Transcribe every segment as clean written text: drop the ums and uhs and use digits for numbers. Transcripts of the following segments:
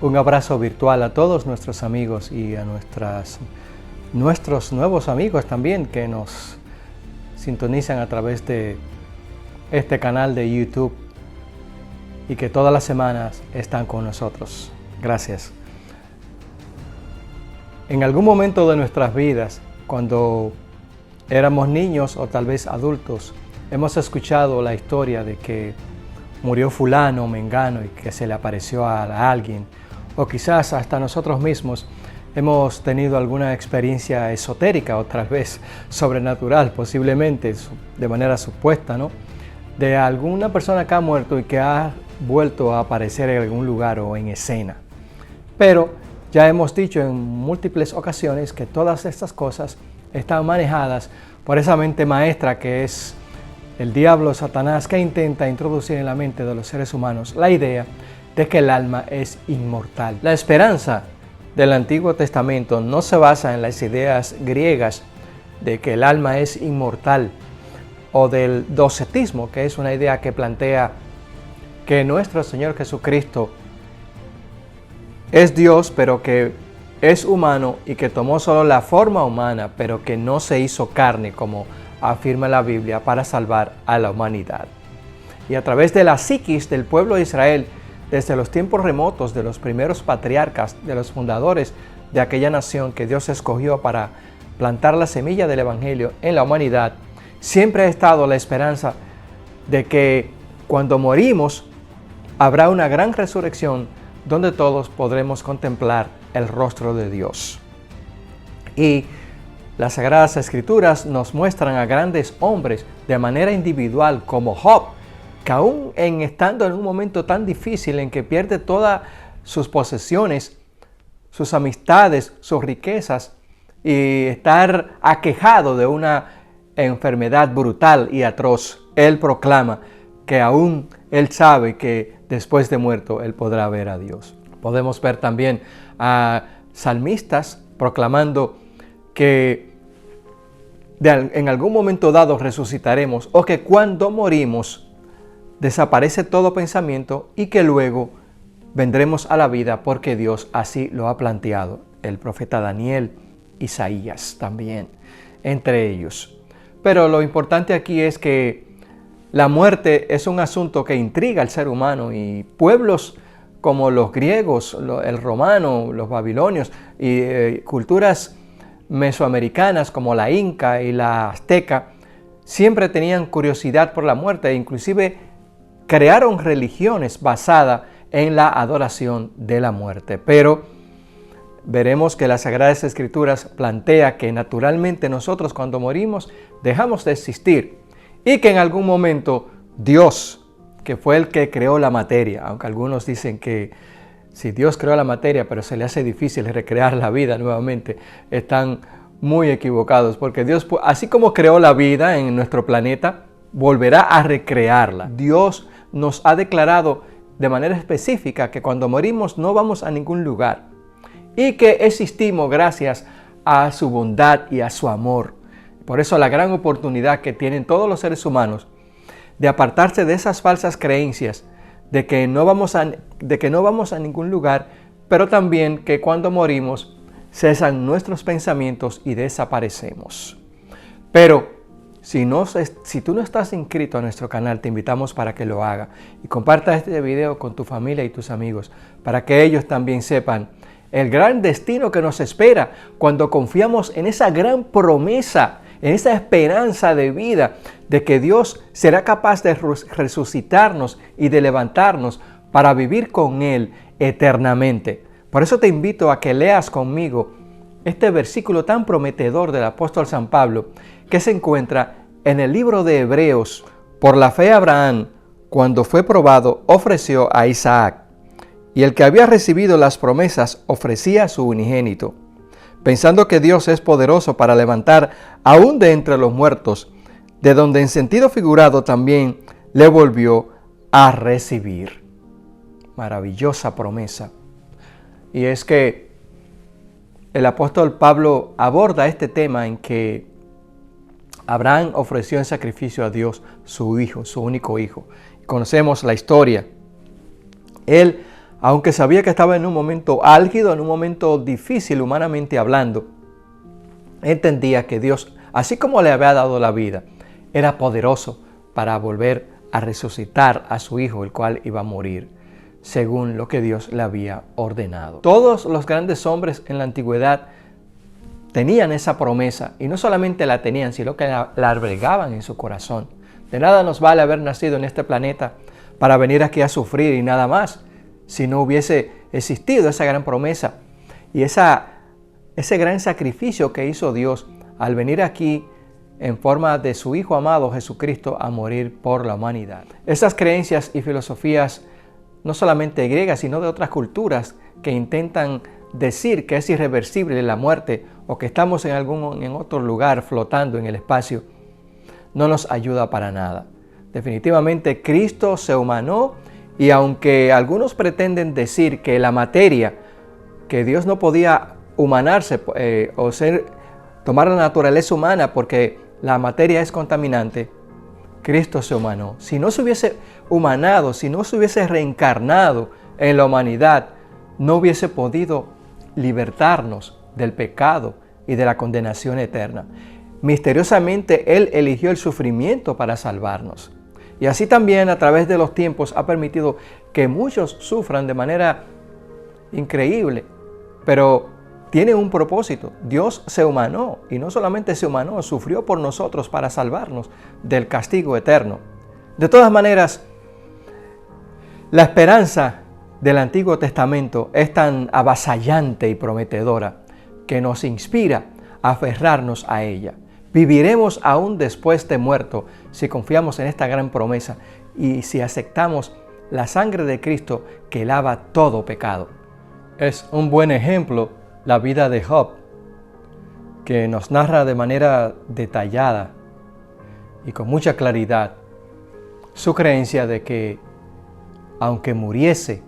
Un abrazo virtual a todos nuestros amigos y a nuestros nuevos amigos también que nos sintonizan a través de este canal de YouTube y que todas las semanas están con nosotros. Gracias. En algún momento de nuestras vidas, cuando éramos niños o tal vez adultos, hemos escuchado la historia de que murió fulano o mengano y que se le apareció a alguien, o quizás hasta nosotros mismos hemos tenido alguna experiencia esotérica o tal vez sobrenatural, posiblemente de manera supuesta, ¿no? De alguna persona que ha muerto y que ha vuelto a aparecer en algún lugar o en escena. Pero ya hemos dicho en múltiples ocasiones que todas estas cosas están manejadas por esa mente maestra que es el diablo, Satanás, que intenta introducir en la mente de los seres humanos la idea de que el alma es inmortal. La esperanza del Antiguo Testamento no se basa en las ideas griegas de que el alma es inmortal o del docetismo, que es una idea que plantea que nuestro Señor Jesucristo es Dios, pero que es humano y que tomó solo la forma humana, pero que no se hizo carne, como afirma la Biblia, para salvar a la humanidad. Y a través de la psiquis del pueblo de Israel, desde los tiempos remotos de los primeros patriarcas, de los fundadores de aquella nación que Dios escogió para plantar la semilla del Evangelio en la humanidad, siempre ha estado la esperanza de que cuando morimos habrá una gran resurrección donde todos podremos contemplar el rostro de Dios. Y las Sagradas Escrituras nos muestran a grandes hombres de manera individual como Job, que aún estando en un momento tan difícil en que pierde todas sus posesiones, sus amistades, sus riquezas y estar aquejado de una enfermedad brutal y atroz, él proclama que aún él sabe que después de muerto él podrá ver a Dios. Podemos ver también a salmistas proclamando que en algún momento dado resucitaremos o que cuando morimos desaparece todo pensamiento y que luego vendremos a la vida porque Dios así lo ha planteado. El profeta Daniel, Isaías también, entre ellos. Pero lo importante aquí es que la muerte es un asunto que intriga al ser humano y pueblos como los griegos, el romano, los babilonios y culturas mesoamericanas como la inca y la azteca siempre tenían curiosidad por la muerte e inclusive crearon religiones basadas en la adoración de la muerte. Pero veremos que las Sagradas Escrituras plantea que naturalmente nosotros cuando morimos dejamos de existir y que en algún momento Dios, que fue el que creó la materia, aunque algunos dicen que si Dios creó la materia pero se le hace difícil recrear la vida nuevamente, están muy equivocados, porque Dios, así como creó la vida en nuestro planeta, volverá a recrearla. Dios nos ha declarado de manera específica que cuando morimos no vamos a ningún lugar y que existimos gracias a su bondad y a su amor. Por eso la gran oportunidad que tienen todos los seres humanos de apartarse de esas falsas creencias de que no vamos a ningún lugar, pero también que cuando morimos cesan nuestros pensamientos y desaparecemos. Pero si tú no estás inscrito a nuestro canal, te invitamos para que lo hagas y comparta este video con tu familia y tus amigos para que ellos también sepan el gran destino que nos espera cuando confiamos en esa gran promesa, en esa esperanza de vida de que Dios será capaz de resucitarnos y de levantarnos para vivir con Él eternamente. Por eso te invito a que leas conmigo este versículo tan prometedor del apóstol San Pablo que se encuentra en el libro de Hebreos. Por la fe Abraham, cuando fue probado, ofreció a Isaac, y el que había recibido las promesas ofrecía a su unigénito, pensando que Dios es poderoso para levantar aún de entre los muertos, de donde en sentido figurado también le volvió a recibir. Maravillosa promesa. Y es que el apóstol Pablo aborda este tema en que Abraham ofreció en sacrificio a Dios su hijo, su único hijo. Conocemos la historia. Él aunque sabía que estaba en un momento álgido, en un momento difícil humanamente hablando, entendía que Dios, así como le había dado la vida, era poderoso para volver a resucitar a su hijo, el cual iba a morir, según lo que Dios le había ordenado. Todos los grandes hombres en la antigüedad tenían esa promesa, y no solamente la tenían, sino que la albergaban en su corazón. De nada nos vale haber nacido en este planeta para venir aquí a sufrir y nada más, si no hubiese existido esa gran promesa y ese gran sacrificio que hizo Dios al venir aquí en forma de su Hijo amado Jesucristo a morir por la humanidad. Esas creencias y filosofías, no solamente griegas, sino de otras culturas que intentan decir que es irreversible la muerte o que estamos en otro lugar flotando en el espacio, no nos ayuda para nada. Definitivamente Cristo se humanó, y aunque algunos pretenden decir que la materia, que Dios no podía humanarse tomar la naturaleza humana porque la materia es contaminante, Cristo se humanó. Si no se hubiese humanado, si no se hubiese reencarnado en la humanidad, no hubiese podido libertarnos del pecado y de la condenación eterna. Misteriosamente, Él eligió el sufrimiento para salvarnos. Y así también a través de los tiempos ha permitido que muchos sufran de manera increíble, pero tiene un propósito. Dios se humanó, y no solamente se humanó, sufrió por nosotros para salvarnos del castigo eterno. De todas maneras, la esperanza del Antiguo Testamento es tan avasallante y prometedora que nos inspira a aferrarnos a ella. Viviremos aún después de muerto si confiamos en esta gran promesa y si aceptamos la sangre de Cristo que lava todo pecado. Es un buen ejemplo la vida de Job, que nos narra de manera detallada y con mucha claridad su creencia de que, aunque muriese,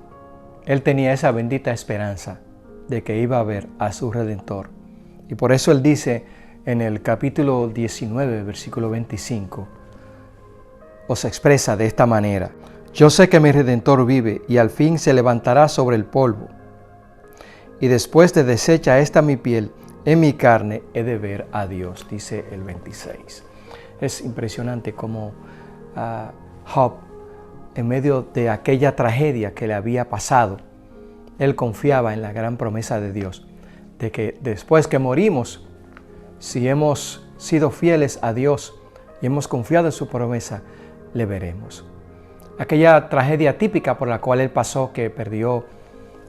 él tenía esa bendita esperanza de que iba a ver a su Redentor. Y por eso él dice en el capítulo 19, versículo 25, os expresa de esta manera: yo sé que mi Redentor vive y al fin se levantará sobre el polvo. Y después de deshecha esta mi piel, en mi carne he de ver a Dios, dice el 26. Es impresionante cómo Job, en medio de aquella tragedia que le había pasado, él confiaba en la gran promesa de Dios, de que después que morimos, si hemos sido fieles a Dios y hemos confiado en su promesa, le veremos. Aquella tragedia típica por la cual él pasó, que perdió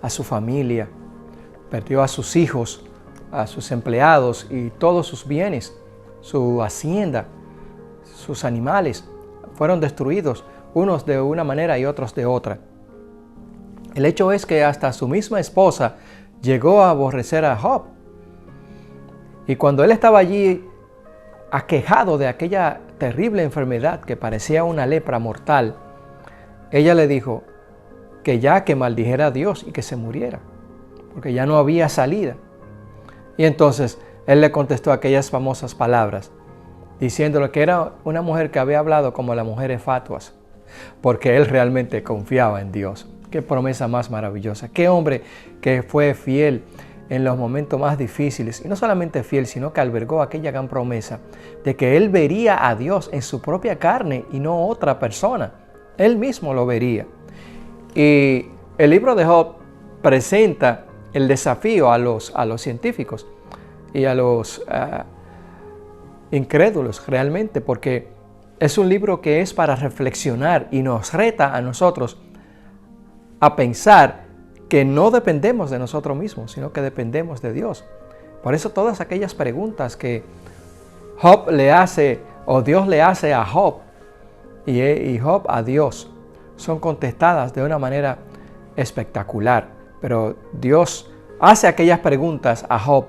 a su familia, perdió a sus hijos, a sus empleados y todos sus bienes, su hacienda, sus animales, fueron destruidos, unos de una manera y otros de otra. El hecho es que hasta su misma esposa llegó a aborrecer a Job. Y cuando él estaba allí aquejado de aquella terrible enfermedad que parecía una lepra mortal, ella le dijo que ya que maldijera a Dios y que se muriera, porque ya no había salida. Y entonces él le contestó aquellas famosas palabras, diciéndole que era una mujer que había hablado como las mujeres fatuas, porque él realmente confiaba en Dios. Qué promesa más maravillosa, qué hombre que fue fiel en los momentos más difíciles, y no solamente fiel, sino que albergó aquella gran promesa de que él vería a Dios en su propia carne y no otra persona. Él mismo lo vería. Y el libro de Job presenta el desafío a los científicos y a los incrédulos realmente, porque es un libro que es para reflexionar y nos reta a nosotros a pensar que no dependemos de nosotros mismos, sino que dependemos de Dios. Por eso todas aquellas preguntas que Job le hace, o Dios le hace a Job, y Job a Dios, son contestadas de una manera espectacular. Pero Dios hace aquellas preguntas a Job,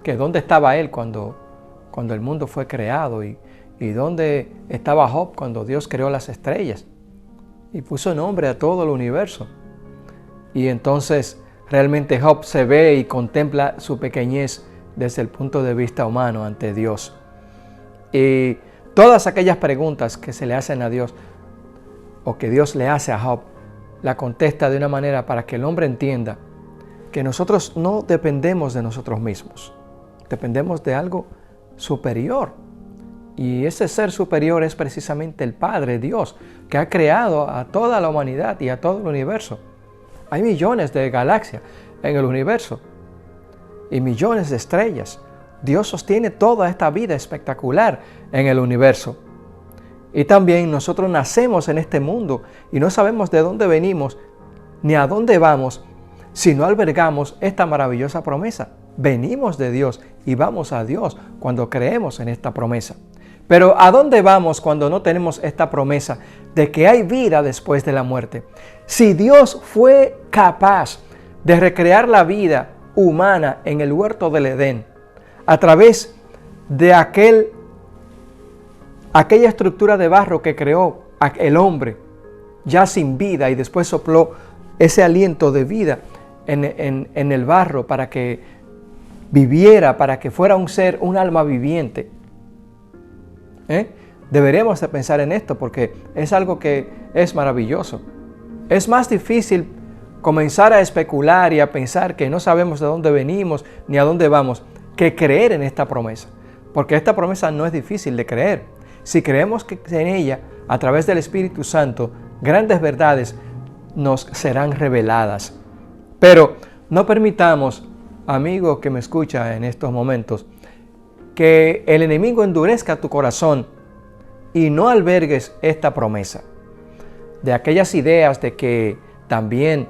que dónde estaba él cuando el mundo fue creado, y dónde estaba Job cuando Dios creó las estrellas y puso nombre a todo el universo. Y entonces realmente Job se ve y contempla su pequeñez desde el punto de vista humano ante Dios. Y todas aquellas preguntas que se le hacen a Dios, o que Dios le hace a Job, la contesta de una manera para que el hombre entienda que nosotros no dependemos de nosotros mismos, dependemos de algo superior. Y ese ser superior es precisamente el Padre, Dios, que ha creado a toda la humanidad y a todo el universo. Hay millones de galaxias en el universo y millones de estrellas. Dios sostiene toda esta vida espectacular en el universo. Y también nosotros nacemos en este mundo y no sabemos de dónde venimos ni a dónde vamos si no albergamos esta maravillosa promesa. Venimos de Dios y vamos a Dios cuando creemos en esta promesa. Pero ¿a dónde vamos cuando no tenemos esta promesa de que hay vida después de la muerte? Si Dios fue capaz de recrear la vida humana en el huerto del Edén a través de aquella estructura de barro que creó el hombre ya sin vida y después sopló ese aliento de vida en el barro para que viviera, para que fuera un ser, un alma viviente. Deberíamos de pensar en esto porque es algo que es maravilloso. Es más difícil comenzar a especular y a pensar que no sabemos de dónde venimos ni a dónde vamos que creer en esta promesa, porque esta promesa no es difícil de creer. Si creemos que en ella, a través del Espíritu Santo, grandes verdades nos serán reveladas. Pero no permitamos, amigo que me escucha en estos momentos, que el enemigo endurezca tu corazón y no albergues esta promesa. De aquellas ideas de que también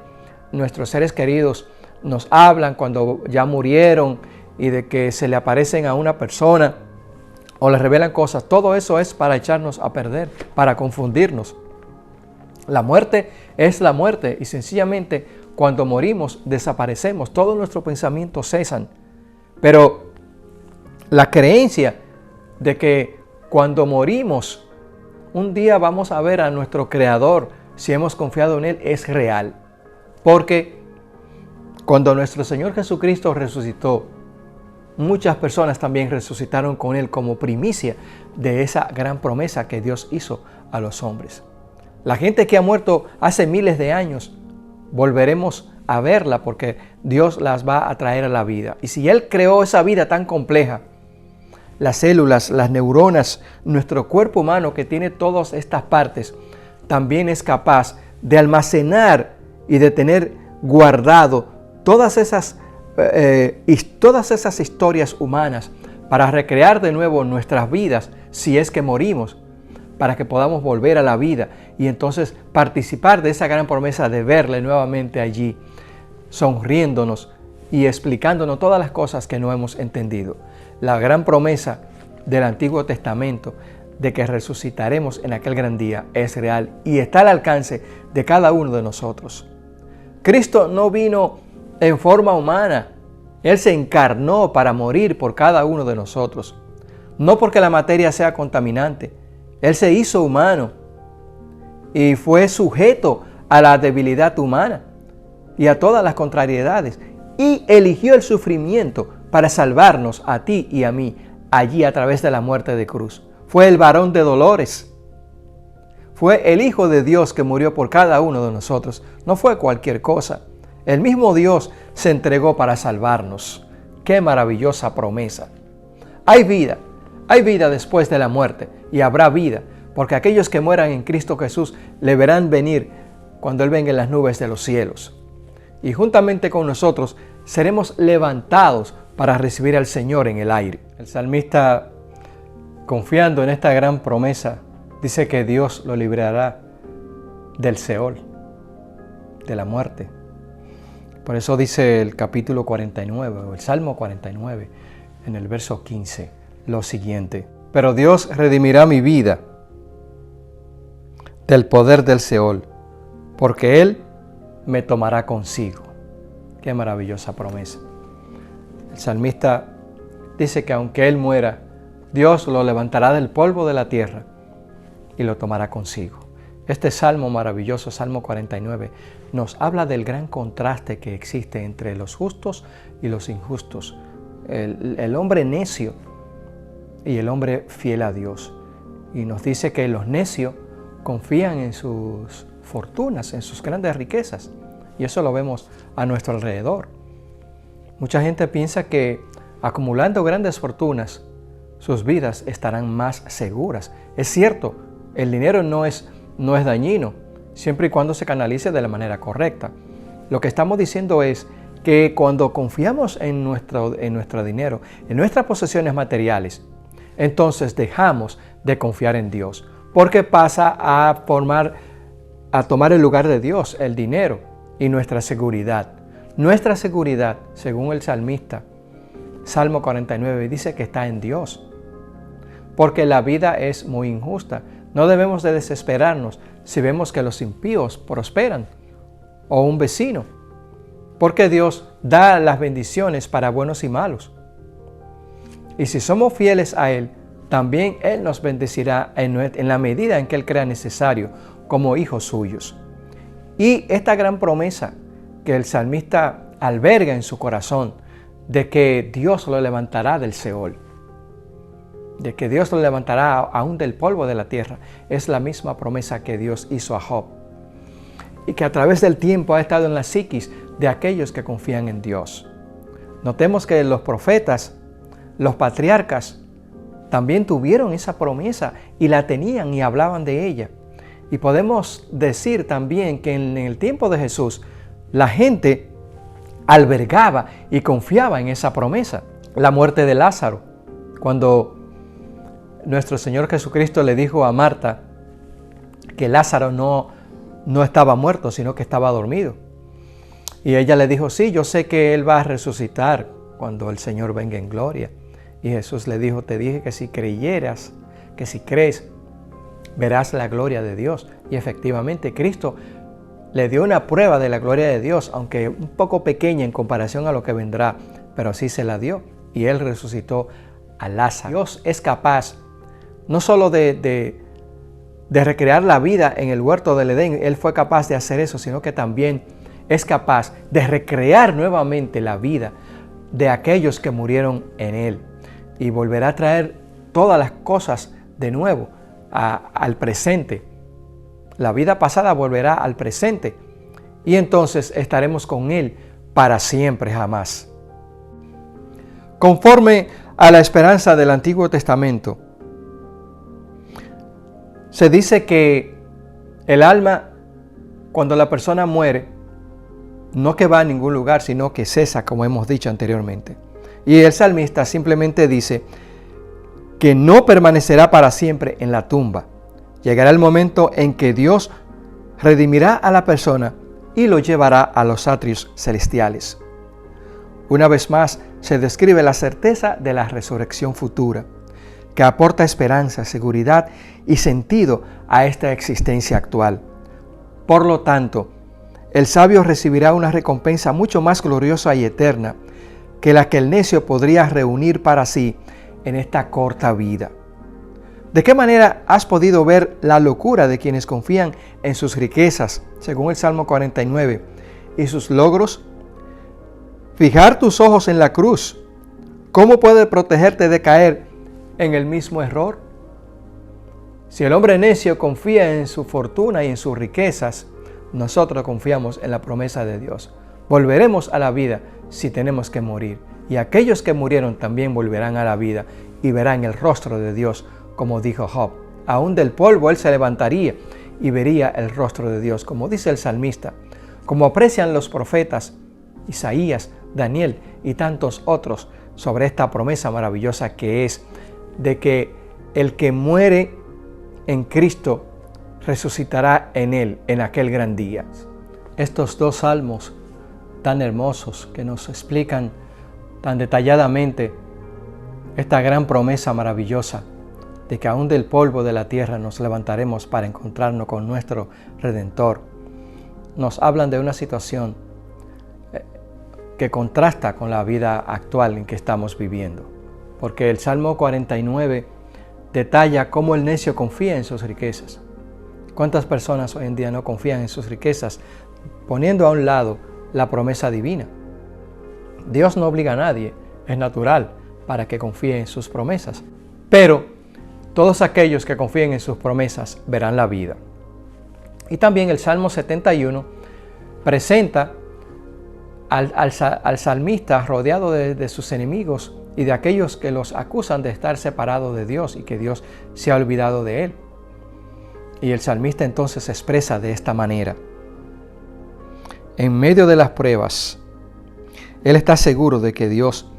nuestros seres queridos nos hablan cuando ya murieron y de que se le aparecen a una persona o le revelan cosas, todo eso es para echarnos a perder, para confundirnos. La muerte es la muerte y sencillamente cuando morimos desaparecemos, todos nuestros pensamientos cesan. Pero la creencia de que cuando morimos un día vamos a ver a nuestro Creador si hemos confiado en Él es real. Porque cuando nuestro Señor Jesucristo resucitó, muchas personas también resucitaron con Él como primicia de esa gran promesa que Dios hizo a los hombres. La gente que ha muerto hace miles de años, volveremos a verla porque Dios las va a traer a la vida. Y si Él creó esa vida tan compleja, las células, las neuronas, nuestro cuerpo humano que tiene todas estas partes, también es capaz de almacenar y de tener guardado todas esas historias humanas para recrear de nuevo nuestras vidas si es que morimos, para que podamos volver a la vida y entonces participar de esa gran promesa de verle nuevamente allí, sonriéndonos y explicándonos todas las cosas que no hemos entendido. La gran promesa del Antiguo Testamento de que resucitaremos en aquel gran día es real y está al alcance de cada uno de nosotros. Cristo no vino en forma humana, Él se encarnó para morir por cada uno de nosotros. No porque la materia sea contaminante, Él se hizo humano y fue sujeto a la debilidad humana y a todas las contrariedades y eligió el sufrimiento para salvarnos a ti y a mí allí a través de la muerte de cruz. Fue el varón de dolores. Fue el Hijo de Dios que murió por cada uno de nosotros. No fue cualquier cosa. El mismo Dios se entregó para salvarnos. ¡Qué maravillosa promesa! Hay vida después de la muerte y habrá vida, porque aquellos que mueran en Cristo Jesús le verán venir cuando Él venga en las nubes de los cielos. Y juntamente con nosotros seremos levantados para recibir al Señor en el aire. El salmista, confiando en esta gran promesa, dice que Dios lo librará del Seol, de la muerte. Por eso dice el capítulo 49, o el Salmo 49, en el verso 15, lo siguiente: pero Dios redimirá mi vida del poder del Seol, porque Él me tomará consigo. Qué maravillosa promesa. El salmista dice que aunque Él muera, Dios lo levantará del polvo de la tierra y lo tomará consigo. Este salmo maravilloso, Salmo 49, nos habla del gran contraste que existe entre los justos y los injustos. El hombre necio y el hombre fiel a Dios. Y nos dice que los necios confían en sus fortunas, en sus grandes riquezas. Y eso lo vemos a nuestro alrededor. Mucha gente piensa que acumulando grandes fortunas, sus vidas estarán más seguras. Es cierto, el dinero no es dañino, siempre y cuando se canalice de la manera correcta. Lo que estamos diciendo es que cuando confiamos en nuestro dinero, en nuestras posesiones materiales, entonces dejamos de confiar en Dios, porque pasa a tomar el lugar de Dios, el dinero y nuestra seguridad. Nuestra seguridad, según el salmista, Salmo 49, dice que está en Dios, porque la vida es muy injusta. No debemos de desesperarnos si vemos que los impíos prosperan o un vecino, porque Dios da las bendiciones para buenos y malos. Y si somos fieles a Él, también Él nos bendecirá en la medida en que Él crea necesario como hijos suyos. Y esta gran promesa que el salmista alberga en su corazón, de que Dios lo levantará del Seol, de que Dios lo levantará aún del polvo de la tierra, es la misma promesa que Dios hizo a Job, y que a través del tiempo ha estado en la psiquis de aquellos que confían en Dios. Notemos que los profetas, los patriarcas, también tuvieron esa promesa y la tenían y hablaban de ella. Y podemos decir también que en el tiempo de Jesús, la gente albergaba y confiaba en esa promesa. La muerte de Lázaro, cuando nuestro Señor Jesucristo le dijo a Marta que Lázaro no estaba muerto, sino que estaba dormido. Y ella le dijo, sí, yo sé que Él va a resucitar cuando el Señor venga en gloria. Y Jesús le dijo, te dije que si creyeras, que si crees, verás la gloria de Dios. Y efectivamente, Cristo le dio una prueba de la gloria de Dios, aunque un poco pequeña en comparación a lo que vendrá, pero sí se la dio. Y Él resucitó a Lázaro. Dios es capaz no solo de recrear la vida en el huerto del Edén, Él fue capaz de hacer eso, sino que también es capaz de recrear nuevamente la vida de aquellos que murieron en Él. Y volverá a traer todas las cosas de nuevo al presente. La vida pasada volverá al presente. Y entonces estaremos con Él para siempre, jamás. Conforme a la esperanza del Antiguo Testamento, se dice que el alma, cuando la persona muere, no que va a ningún lugar, sino que cesa, como hemos dicho anteriormente. Y el salmista simplemente dice que no permanecerá para siempre en la tumba. Llegará el momento en que Dios redimirá a la persona y lo llevará a los atrios celestiales. Una vez más, se describe la certeza de la resurrección futura, que aporta esperanza, seguridad y sentido a esta existencia actual. Por lo tanto, el sabio recibirá una recompensa mucho más gloriosa y eterna que la que el necio podría reunir para sí en esta corta vida. ¿De qué manera has podido ver la locura de quienes confían en sus riquezas, según el Salmo 49, y sus logros? Fijar tus ojos en la cruz, ¿cómo puede protegerte de caer en el mismo error? Si el hombre necio confía en su fortuna y en sus riquezas, nosotros confiamos en la promesa de Dios. Volveremos a la vida si tenemos que morir, y aquellos que murieron también volverán a la vida y verán el rostro de Dios, como dijo Job. Aún del polvo él se levantaría y vería el rostro de Dios, como dice el salmista, como aprecian los profetas Isaías, Daniel y tantos otros sobre esta promesa maravillosa que es de que el que muere en Cristo resucitará en Él en aquel gran día. Estos dos salmos tan hermosos que nos explican tan detalladamente esta gran promesa maravillosa de que aún del polvo de la tierra nos levantaremos para encontrarnos con nuestro Redentor, nos hablan de una situación que contrasta con la vida actual en que estamos viviendo. Porque el Salmo 49 detalla cómo el necio confía en sus riquezas. ¿Cuántas personas hoy en día no confían en sus riquezas, poniendo a un lado la promesa divina? Dios no obliga a nadie, es natural para que confíe en sus promesas. Pero todos aquellos que confíen en sus promesas verán la vida. Y también el Salmo 71 presenta al salmista rodeado de sus enemigos y de aquellos que los acusan de estar separados de Dios y que Dios se ha olvidado de él. Y el salmista entonces se expresa de esta manera: en medio de las pruebas, él está seguro de que Dios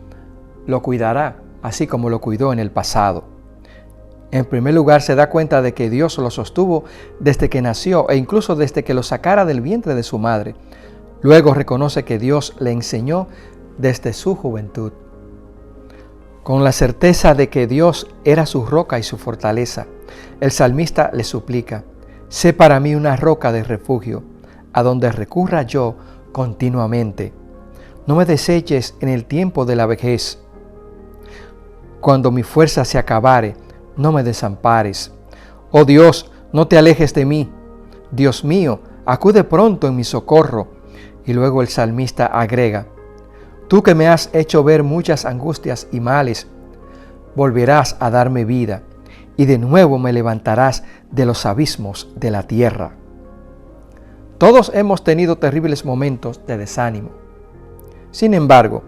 lo cuidará, así como lo cuidó en el pasado. En primer lugar, se da cuenta de que Dios lo sostuvo desde que nació e incluso desde que lo sacara del vientre de su madre. Luego reconoce que Dios le enseñó desde su juventud. Con la certeza de que Dios era su roca y su fortaleza, el salmista le suplica: sé para mí una roca de refugio, a donde recurra yo continuamente. No me deseches en el tiempo de la vejez. Cuando mi fuerza se acabare, no me desampares. Oh Dios, no te alejes de mí. Dios mío, acude pronto en mi socorro. Y luego el salmista agrega: tú que me has hecho ver muchas angustias y males, volverás a darme vida, y de nuevo me levantarás de los abismos de la tierra. Todos hemos tenido terribles momentos de desánimo. Sin embargo,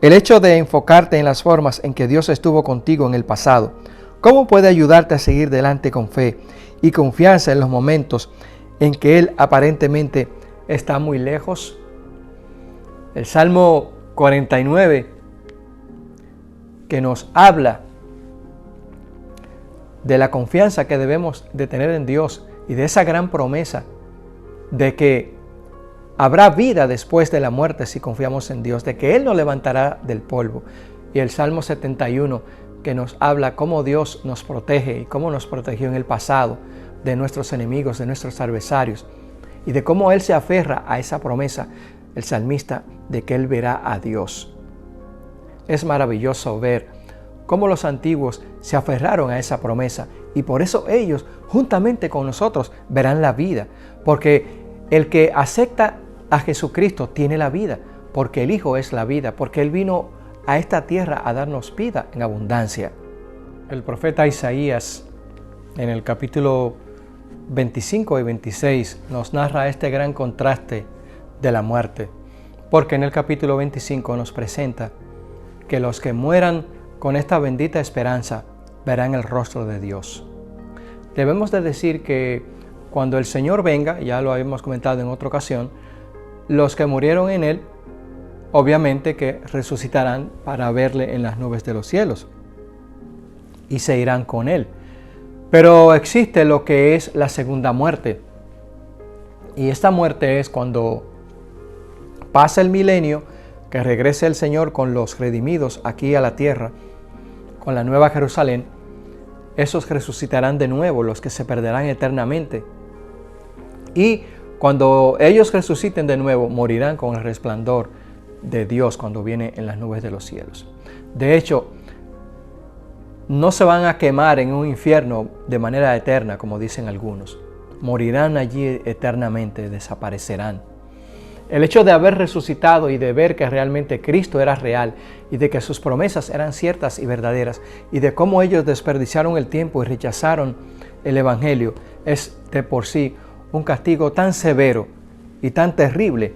el hecho de enfocarte en las formas en que Dios estuvo contigo en el pasado, ¿cómo puede ayudarte a seguir adelante con fe y confianza en los momentos en que Él aparentemente está muy lejos? El Salmo 49, que nos habla de la confianza que debemos de tener en Dios y de esa gran promesa de que habrá vida después de la muerte si confiamos en Dios, de que Él nos levantará del polvo. Y el Salmo 71, que nos habla cómo Dios nos protege y cómo nos protegió en el pasado de nuestros enemigos, de nuestros adversarios, y de cómo Él se aferra a esa promesa, el salmista, de que Él verá a Dios. Es maravilloso ver cómo los antiguos se aferraron a esa promesa y por eso ellos, juntamente con nosotros, verán la vida, porque el que acepta a Jesucristo tiene la vida, porque el Hijo es la vida, porque Él vino a esta tierra a darnos vida en abundancia. El profeta Isaías, en el capítulo 25 y 26, nos narra este gran contraste de la muerte, porque en el capítulo 25 nos presenta que los que mueran con esta bendita esperanza verán el rostro de Dios. Debemos de decir que cuando el Señor venga, ya lo habíamos comentado en otra ocasión, los que murieron en Él, obviamente que resucitarán para verle en las nubes de los cielos y se irán con Él. Pero existe lo que es la segunda muerte. Y esta muerte es cuando pasa el milenio, que regrese el Señor con los redimidos aquí a la tierra, con la nueva Jerusalén. Esos resucitarán de nuevo, los que se perderán eternamente. Y cuando ellos resuciten de nuevo, morirán con el resplandor de Dios cuando viene en las nubes de los cielos. De hecho, no se van a quemar en un infierno de manera eterna, como dicen algunos. Morirán allí eternamente, desaparecerán. El hecho de haber resucitado y de ver que realmente Cristo era real y de que sus promesas eran ciertas y verdaderas y de cómo ellos desperdiciaron el tiempo y rechazaron el Evangelio es de por sí un castigo tan severo y tan terrible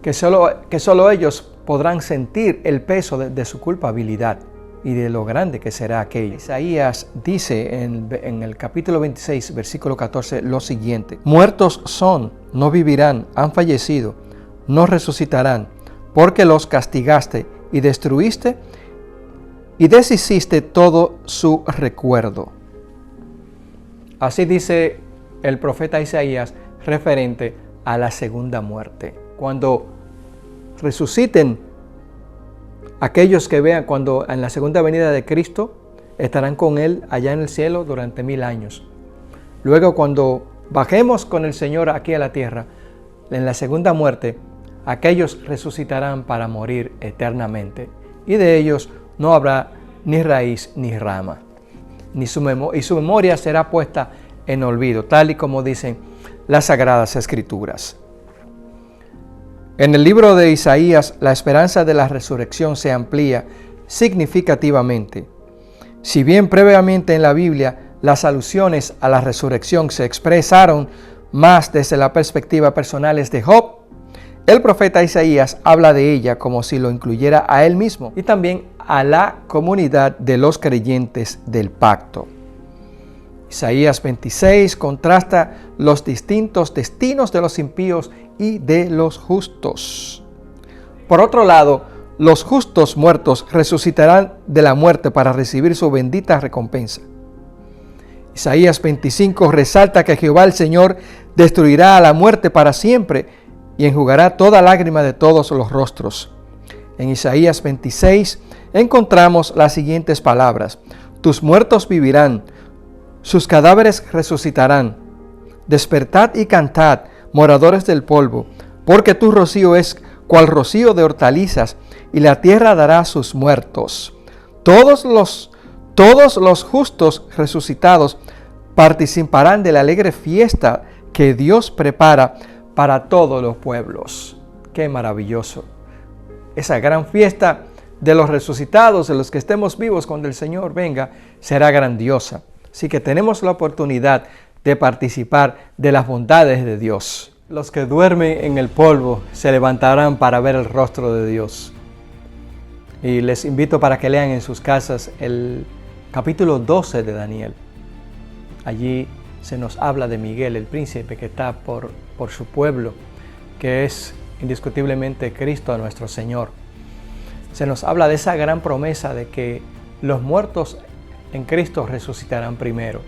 que solo ellos podrán sentir el peso de su culpabilidad y de lo grande que será aquello. Isaías dice en el capítulo 26, versículo 14, lo siguiente: muertos son, no vivirán, han fallecido, no resucitarán, porque los castigaste y destruiste y deshiciste todo su recuerdo. Así dice el profeta Isaías referente a la segunda muerte. Cuando resuciten aquellos que vean, cuando en la segunda venida de Cristo, estarán con Él allá en el cielo durante 1000 años. Luego, cuando bajemos con el Señor aquí a la tierra, en la segunda muerte, aquellos resucitarán para morir eternamente. Y de ellos no habrá ni raíz ni rama, y su memoria será puesta en olvido, tal y como dicen las Sagradas Escrituras. En el libro de Isaías, la esperanza de la resurrección se amplía significativamente. Si bien previamente en la Biblia las alusiones a la resurrección se expresaron más desde la perspectiva personal es de Job, el profeta Isaías habla de ella como si lo incluyera a él mismo y también a la comunidad de los creyentes del pacto. Isaías 26 contrasta los distintos destinos de los impíos y de los justos. Por otro lado, los justos muertos resucitarán de la muerte para recibir su bendita recompensa. Isaías 25 resalta que Jehová el Señor destruirá a la muerte para siempre y enjugará toda lágrima de todos los rostros. En Isaías 26 encontramos las siguientes palabras: tus muertos vivirán, sus cadáveres resucitarán. Despertad y cantad, moradores del polvo, porque tu rocío es cual rocío de hortalizas, y la tierra dará a sus muertos. Todos los justos resucitados participarán de la alegre fiesta que Dios prepara para todos los pueblos. ¡Qué maravilloso! Esa gran fiesta de los resucitados, de los que estemos vivos cuando el Señor venga, será grandiosa. Así que tenemos la oportunidad de participar de las bondades de Dios. Los que duermen en el polvo se levantarán para ver el rostro de Dios. Y les invito para que lean en sus casas el capítulo 12 de Daniel. Allí se nos habla de Miguel, el príncipe que está por su pueblo, que es indiscutiblemente Cristo nuestro Señor. Se nos habla de esa gran promesa de que los muertos en Cristo resucitarán primero.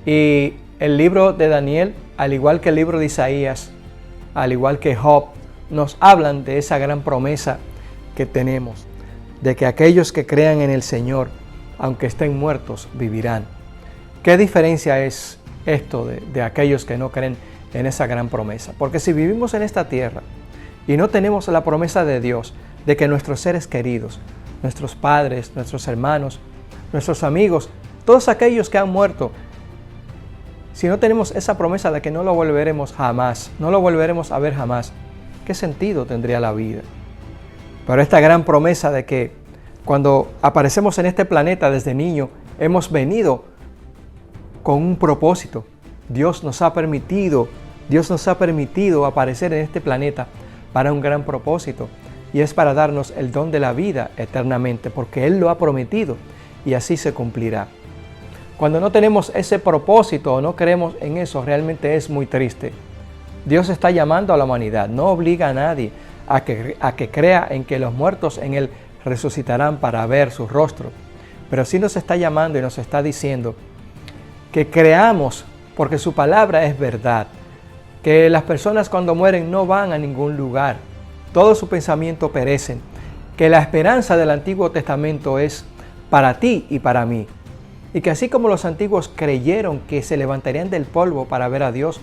Y el libro de Daniel, al igual que el libro de Isaías, al igual que Job, nos hablan de esa gran promesa que tenemos, de que aquellos que crean en el Señor, aunque estén muertos, vivirán. ¿Qué diferencia es esto de aquellos que no creen en esa gran promesa? Porque si vivimos en esta tierra y no tenemos la promesa de Dios, de que nuestros seres queridos, nuestros padres, nuestros hermanos, nuestros amigos, todos aquellos que han muerto, si no tenemos esa promesa de que no lo volveremos jamás, no lo volveremos a ver jamás, ¿qué sentido tendría la vida? Pero esta gran promesa de que cuando aparecemos en este planeta desde niño, hemos venido con un propósito. Dios nos ha permitido aparecer en este planeta para un gran propósito, y es para darnos el don de la vida eternamente, porque Él lo ha prometido y así se cumplirá. Cuando no tenemos ese propósito o no creemos en eso, realmente es muy triste. Dios está llamando a la humanidad, no obliga a nadie a que crea en que los muertos en Él resucitarán para ver su rostro, pero sí nos está llamando y nos está diciendo que creamos, porque su palabra es verdad, que las personas cuando mueren no van a ningún lugar, todo su pensamiento perecen, que la esperanza del Antiguo Testamento es para ti y para mí, y que así como los antiguos creyeron que se levantarían del polvo para ver a Dios,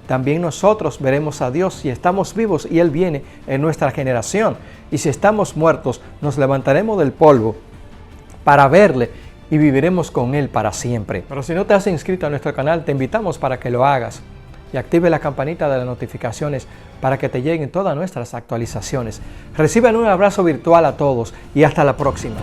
también nosotros veremos a Dios si estamos vivos y Él viene en nuestra generación, y si estamos muertos nos levantaremos del polvo para verle y viviremos con Él para siempre. Pero si no te has inscrito a nuestro canal, te invitamos para que lo hagas y active la campanita de las notificaciones para que te lleguen todas nuestras actualizaciones. Reciban un abrazo virtual a todos y hasta la próxima.